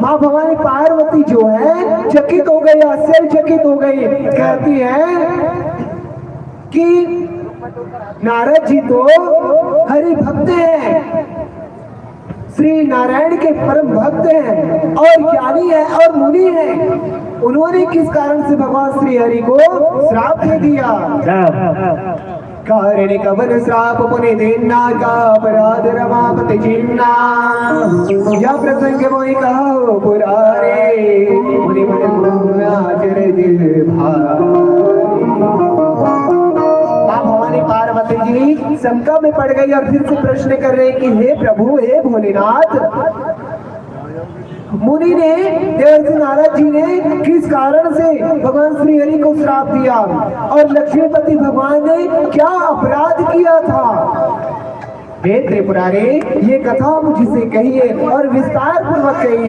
माँ भवानी पार्वती जो है चकित हो गई, आश्चर्यचकित हो गई। कहती है कि नारद जी तो हरि भक्त हैं, श्री नारायण के परम भक्त हैं और ज्ञानी है और मुनि है, उन्होंने किस कारण से भगवान श्री हरि को श्राप दे दिया? कारण कवन श्राप पुनि देना का अपराध रमापति चिन्ना। यह प्रसंग मोहि कहो पुरारे, मुनि मन आचर माँ भवानी पार्वती जी शंका में पड़ गई और फिर से प्रश्न कर रहे कि हे प्रभु, हे भोलेनाथ, मुनि ने, देवर्षि नारद जी ने किस कारण से भगवान श्री हरि को श्राप दिया और लक्ष्मीपति भगवान ने क्या अपराध किया था? हे त्रिपुरारे, ये कथा मुझसे कहिए और विस्तार पूर्वक कहिए।